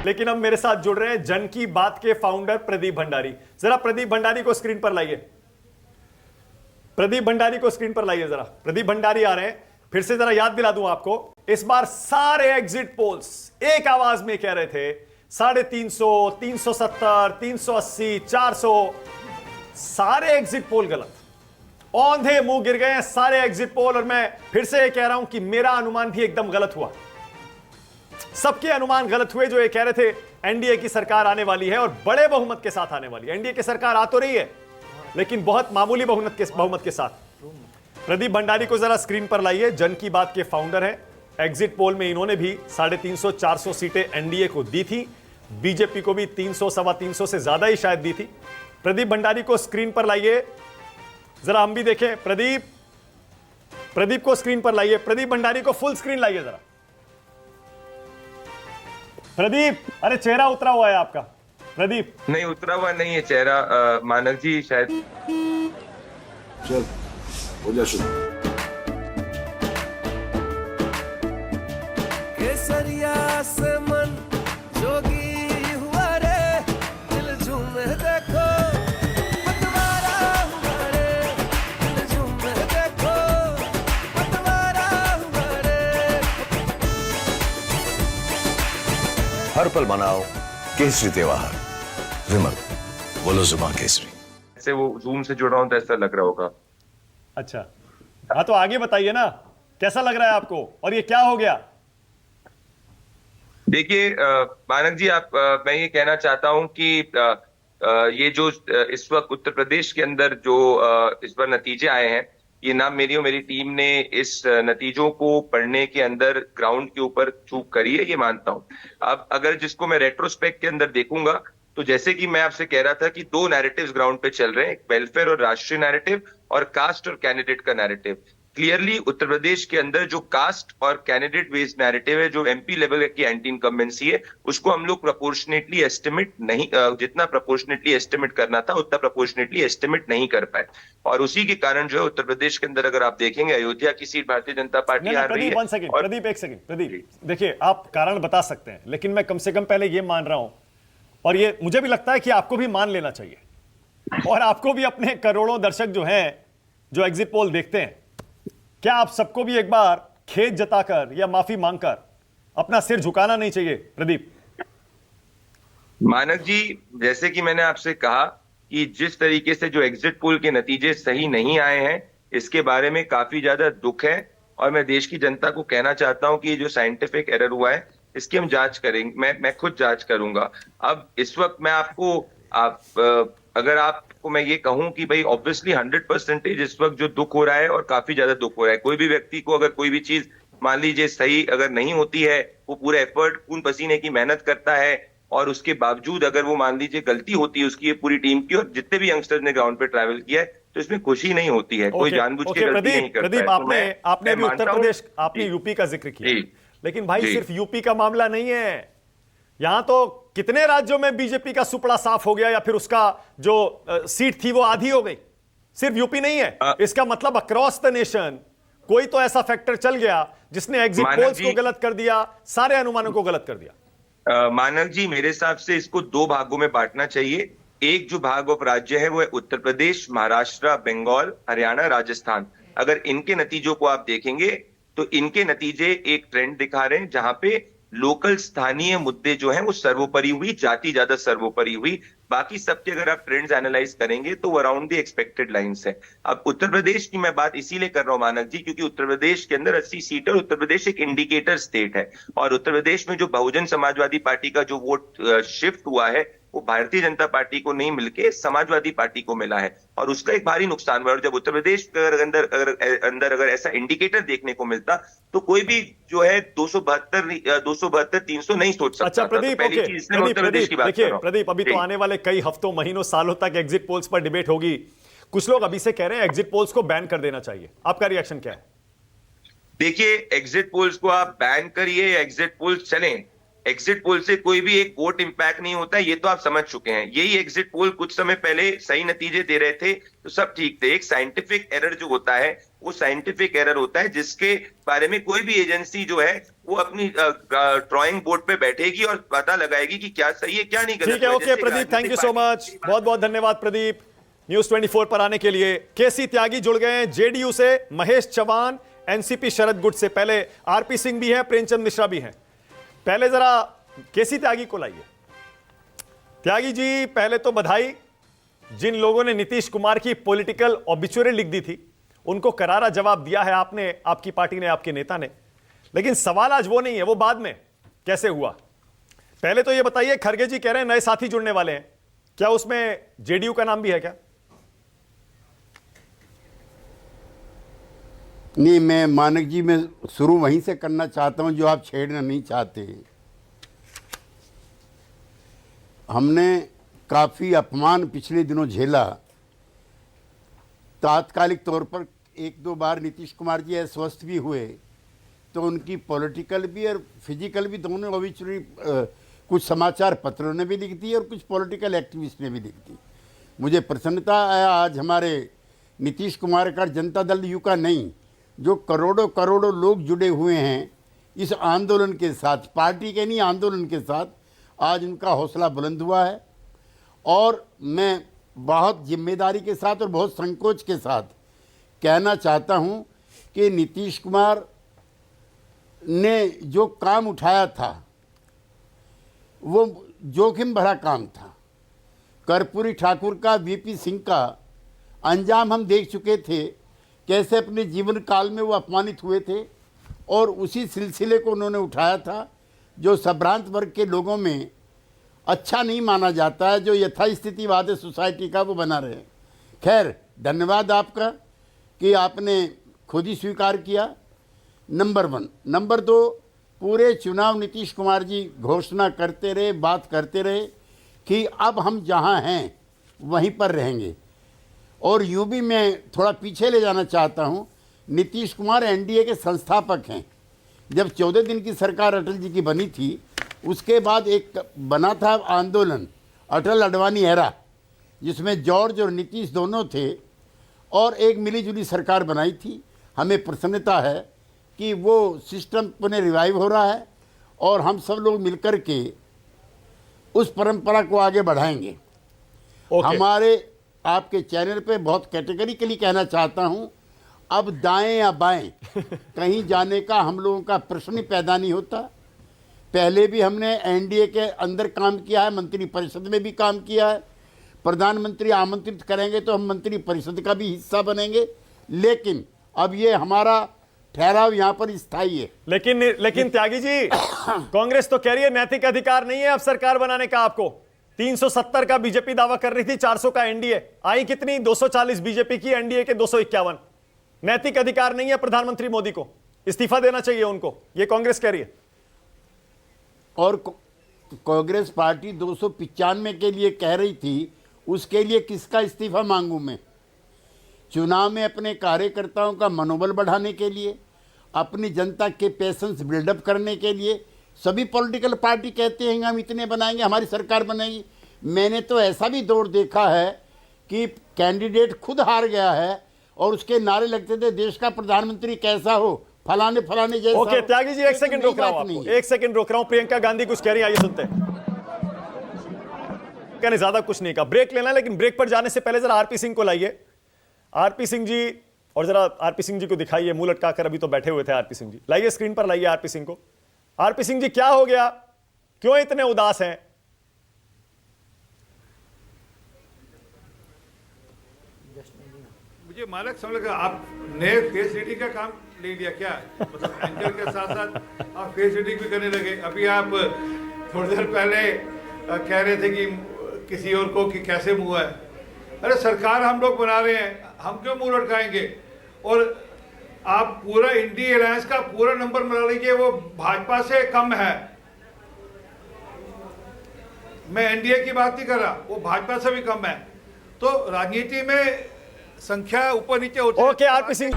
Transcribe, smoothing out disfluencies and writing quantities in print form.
लेकिन अब मेरे साथ जुड़ रहे हैं जन की बात के फाउंडर प्रदीप भंडारी। जरा प्रदीप भंडारी को स्क्रीन पर लाइए। प्रदीप भंडारी को स्क्रीन पर लाइए जरा। प्रदीप भंडारी आ रहे हैं। फिर से जरा याद दिला दूं आपको, इस बार सारे एग्जिट पोल्स एक आवाज में कह रहे थे 350, 370, 380, 400, सारे एग्जिट पोल गलत। औंधे मुंह गिर गए हैं सारे एग्जिट पोल। और मैं फिर से ये कह रहा हूं कि मेरा अनुमान भी एकदम गलत हुआ। सबके अनुमान गलत हुए जो ये कह रहे थे एनडीए की सरकार आने वाली है और बड़े बहुमत के साथ आने वाली है। एनडीए की सरकार आ तो रही है लेकिन बहुत मामूली बहुमत के साथ। प्रदीप भंडारी को जरा स्क्रीन पर लाइए। जन की बात के फाउंडर हैं। एग्जिट पोल में इन्होंने भी 350, 400 सीटें एनडीए को दी थी। बीजेपी को भी 300, 325 से ज्यादा ही शायद दी थी। प्रदीप भंडारी को स्क्रीन पर लाइए जरा, हम भी देखें। प्रदीप को स्क्रीन पर लाइए। प्रदीप भंडारी को फुल स्क्रीन लाइए जरा। प्रदीप, अरे चेहरा उतरा हुआ है आपका। प्रदीप नहीं उतरा हुआ नहीं है चेहरा। मानक जी शायद चल हो जा शुरू। केसरिया से मन जोगी हुआ रे, दिल झूमे देखो पतवारा हुआ रे, दिल झूमे देखो पतवारा हुआ रे। हर पल मनाओ केसरी त्योहार। विमल बोलो जुबान केसरी। ऐसे वो जूम से जुड़ा हूं तो ऐसा लग रहा होगा। अच्छा, हाँ तो आगे बताइए ना, कैसा लग रहा है आपको और ये क्या हो गया? देखिए मानक जी मैं ये कहना चाहता हूं कि ये जो इस वक्त उत्तर प्रदेश के अंदर जो इस बार नतीजे आए हैं, ये ना मेरी और मेरी टीम ने इस नतीजों को पढ़ने के अंदर ग्राउंड के ऊपर चूक करी है, ये मानता हूं। अब अगर जिसको मैं रेट्रोस्पेक्ट के अंदर देखूंगा तो जैसे कि मैं आपसे कह रहा था कि दो नैरेटिव्स ग्राउंड पे चल रहे हैं, एक वेलफेयर और राष्ट्रीय नैरेटिव और कास्ट और कैंडिडेट का नैरेटिव। क्लियरली उत्तर प्रदेश के अंदर जो कास्ट और कैंडिडेट बेस्ड नैरेटिव है, जो एमपी लेवल की एंटी इनकम्बेंसी है, उसको हम लोग प्रोपोर्शनेटली एस्टिमेट नहीं, जितना प्रोपोर्शनेटली एस्टिमेट करना था उतना प्रोपोर्शनेटली एस्टिमेट नहीं कर पाए। और उसी के कारण जो है उत्तर प्रदेश के अंदर अगर आप देखेंगे अयोध्या की सीट भारतीय जनता पार्टी हार रही है। प्रदीप एक सेकंड। प्रदीप देखिए, आप कारण बता सकते हैं लेकिन मैं कम से कम पहले ये मान रहा हूं, और ये मुझे भी लगता है कि आपको भी मान लेना चाहिए, और आपको भी अपने करोड़ों दर्शक जो हैं जो एग्जिट पोल देखते हैं, क्या आप सबको भी एक बार खेद जताकर या माफी मांगकर अपना सिर झुकाना नहीं चाहिए? प्रदीप मानक जी, जैसे कि मैंने आपसे कहा कि जिस तरीके से जो एग्जिट पोल के नतीजे सही नहीं आए हैं, इसके बारे में काफी ज्यादा दुख है। और मैं देश की जनता को कहना चाहता हूं कि ये जो साइंटिफिक एरर हुआ है इसकी हम जांच करेंगे। मैं खुद जांच करूंगा। अब इस वक्त मैं अगर आपको मैं ये कहूं कि भाई ऑब्वियसली 100% इस वक्त जो दुख हो रहा है और काफी ज्यादा दुख हो रहा है, कोई भी व्यक्ति को अगर कोई भी चीज मान लीजिए सही अगर नहीं होती है, वो पूरा एफर्ट खून पसीने की मेहनत करता है और उसके बावजूद अगर वो मान लीजिए गलती होती है उसकी, ये पूरी टीम की और जितने भी यंगस्टर्स ने ग्राउंड पे ट्रैवल किया है, तो इसमें खुशी नहीं होती है। कोई जानबूझ के गलती नहीं करता है। प्रदीप, आपने अभी उत्तर प्रदेश, आपने यूपी का जिक्र किया, लेकिन भाई सिर्फ यूपी का मामला नहीं है। यहां तो कितने राज्यों में बीजेपी का सुपड़ा साफ हो गया या फिर उसका जो सीट थी वो आधी हो गई। सिर्फ यूपी नहीं है, इसका मतलब अक्रॉस द नेशन कोई तो ऐसा फैक्टर चल गया जिसने एग्जिट पोल्स को गलत कर दिया, सारे अनुमानों को गलत कर दिया। मानक जी, मेरे हिसाब से इसको दो भागों में बांटना चाहिए। एक जो भाग ऑफ राज्य है वो है उत्तर प्रदेश, महाराष्ट्र, बंगाल, हरियाणा, राजस्थान। अगर इनके नतीजों को आप देखेंगे तो इनके नतीजे एक ट्रेंड दिखा रहे हैं जहां पे लोकल स्थानीय मुद्दे जो हैं वो सर्वोपरि हुई, जाति ज्यादा सर्वोपरि हुई। बाकी सबके अगर आप ट्रेंड्स एनालाइज करेंगे तो वो अराउंड द एक्सपेक्टेड लाइंस है। अब उत्तर प्रदेश की मैं बात इसीलिए कर रहा हूं मानक जी, क्योंकि उत्तर प्रदेश के अंदर 80 सीट है और उत्तर प्रदेश एक इंडिकेटर स्टेट है। और उत्तर प्रदेश में जो बहुजन समाजवादी पार्टी का जो वोट शिफ्ट हुआ है वो भारतीय जनता पार्टी को नहीं मिलके समाजवादी पार्टी को मिला है और उसका एक भारी नुकसान हुआ। और जब उत्तर प्रदेश के अंदर अगर ऐसा इंडिकेटर देखने को मिलता तो कोई भी जो है 272, 300 नहीं सोच सकता। अच्छा प्रदीप, पहली चीज इसलिए मैं उत्तर प्रदेश की बात कर रहा हूं। प्रदीप, अभी तो आने वाले कई हफ्तों, महीनों, सालों तक एग्जिट पोल्स पर डिबेट होगी। कुछ लोग अभी से कह रहे हैं एग्जिट पोल्स को बैन कर देना चाहिए। आपका रिएक्शन क्या है? देखिए, एग्जिट पोल्स को आप बैन करिए या एग्जिट पोल्स चलें, एग्जिट पोल से कोई भी एक वोट इंपैक्ट नहीं होता, ये तो आप समझ चुके हैं। यही एग्जिट पोल कुछ समय पहले सही नतीजे दे रहे थे तो सब ठीक थे। एक साइंटिफिक एरर जो होता है वो साइंटिफिक एरर होता है, जिसके बारे में कोई भी एजेंसी जो है वो अपनी ड्राइंग बोर्ड पे बैठेगी और पता लगाएगी कि क्या सही है क्या नहीं गलत ठीक है, okay Pradeep, thank you so much, बहुत बहुत धन्यवाद प्रदीप न्यूज 24 पर आने के लिए। केसी त्यागी जुड़ गए हैं जेडीयू से, महेश चौहान एनसीपी शरद गुट से, पहले आरपी सिंह भी हैं, प्रेमचंद मिश्रा भी हैं। पहले जरा केसी त्यागी को लाइए। त्यागी जी, पहले तो बधाई, जिन लोगों ने नीतीश कुमार की पॉलिटिकल ऑबिचुअरी लिख दी थी उनको करारा जवाब दिया है आपने, आपकी पार्टी ने, आपके नेता ने। लेकिन सवाल आज वो नहीं है, वो बाद में कैसे हुआ। पहले तो ये बताइए, खरगे जी कह रहे हैं नए साथी जुड़ने वाले हैं, क्या उसमें जेडीयू का नाम भी है क्या? नहीं, मैं मानक जी मैं शुरू वहीं से करना चाहता हूं जो आप छेड़ना नहीं चाहते। हमने काफ़ी अपमान पिछले दिनों झेला। तात्कालिक तौर पर एक दो बार नीतीश कुमार जी अस्वस्थ भी हुए, तो उनकी पॉलिटिकल भी और फिजिकल भी दोनों ऑबिचुअरी कुछ समाचार पत्रों ने भी लिख दी और कुछ पॉलिटिकल एक्टिविस्ट ने भी लिख दी। मुझे प्रसन्नता है आज हमारे नीतीश कुमार का जनता दल यू का नहीं, जो करोड़ों करोड़ों लोग जुड़े हुए हैं इस आंदोलन के साथ, पार्टी के नहीं आंदोलन के साथ, आज उनका हौसला बुलंद हुआ है। और मैं बहुत जिम्मेदारी के साथ और बहुत संकोच के साथ कहना चाहता हूं कि नीतीश कुमार ने जो काम उठाया था वो जोखिम भरा काम था। कर्पूरी ठाकुर का, वीपी सिंह का अंजाम हम देख चुके थे, कैसे अपने जीवन काल में वो अपमानित हुए थे, और उसी सिलसिले को उन्होंने उठाया था जो संभ्रांत वर्ग के लोगों में अच्छा नहीं माना जाता है, जो यथास्थितिवाद है सोसाइटी का, वो बना रहे। खैर, धन्यवाद आपका कि आपने खुद ही स्वीकार किया, नंबर 1। नंबर 2, पूरे चुनाव नीतीश कुमार जी घोषणा करते रहे, बात करते रहे कि अब हम जहां हैं वहीं पर रहेंगे। और यूं भी मैं थोड़ा पीछे ले जाना चाहता हूं, नीतीश कुमार एनडीए के संस्थापक हैं। जब 14 दिन की सरकार अटल जी की बनी थी, उसके बाद एक बना था आंदोलन अटल अडवाणी एरा, जिसमें जॉर्ज और नीतीश दोनों थे, और एक मिलीजुली सरकार बनाई थी। हमें प्रसन्नता है कि वो सिस्टम पुनः रिवाइव हो रहा है और हम सब लोग मिलकर के उस परंपरा को आगे बढ़ाएंगे। हमारे आपके चैनल पे बहुत कैटेगरिकली कहना चाहता हूं, अब दाएं या बाएं कहीं जाने का हम लोगों का प्रश्न ही पैदा नहीं होता। पहले भी हमने एनडीए के अंदर काम किया है, मंत्री परिषद में भी काम किया है। प्रधानमंत्री आमंत्रित करेंगे तो हम मंत्री परिषद का भी हिस्सा बनेंगे, लेकिन अब ये हमारा ठहराव यहाँ पर स्थायी है। लेकिन त्यागी जी, कांग्रेस तो कह रही है नैतिक अधिकार नहीं है अब सरकार बनाने का आपको। 370 का बीजेपी दावा कर रही थी, 400 का एनडीए, आई कितनी? 240 बीजेपी की, एनडीए के 251। नैतिक अधिकार नहीं है प्रधानमंत्री मोदी को, इस्तीफा देना चाहिए उनको, ये कांग्रेस कह रही है। और कांग्रेस पार्टी 295 के लिए कह रही थी, उसके लिए किसका इस्तीफा मांगूं मैं? चुनाव में अपने कार्यकर्ताओं का मनोबल बढ़ाने के लिए, अपनी जनता के पेशेंस बिल्डअप करने के लिए सभी पॉलिटिकल पार्टी कहते हैं हम इतने बनाएंगे, हमारी सरकार बनेगी। मैंने तो ऐसा भी दौर देखा है कि कैंडिडेट खुद हार गया है और उसके नारे लगते थे देश का प्रधानमंत्री कैसा हो, फलाने फलाने जैसा। ओके त्यागी जी, एक सेकंड रोक रहा हूं आपको, एक सेकंड रोक रहा हूं। प्रियंका गांधी कुछ कह रही है, आइए सुनते हैं। कहने ज्यादा कुछ नहीं कहा, ब्रेक लेना है, लेकिन ब्रेक पर जाने से पहले जरा आरपी सिंह को लाइए। आरपी सिंह जी, और जरा आरपी सिंह जी को दिखाइए, मुंह लटकाकर अभी तो बैठे हुए थे आरपी सिंह जी। लाइए स्क्रीन पर, लाइए आरपी सिंह को। आरपी सिंह जी, क्या हो गया, क्यों इतने उदास हैं? मुझे मालक समझ लगा आपने फेस रीडिंग का काम ले लिया क्या? मतलब एंकर के साथ साथ आप फेस रीडिंग भी करने लगे। अभी आप थोड़ी देर पहले कह रहे थे कि किसी और को कि कैसे मुंह है। अरे सरकार हम लोग बना रहे हैं, हम क्यों मुंह लटकाएंगे? और आप पूरा इंडी अलायंस का पूरा नंबर बना लीजिए, वो भाजपा से कम है। मैं एनडीए की बात नहीं कर रहा, वो भाजपा से भी कम है। तो राजनीति में संख्या ऊपर नीचे होती है। Okay RP Singh.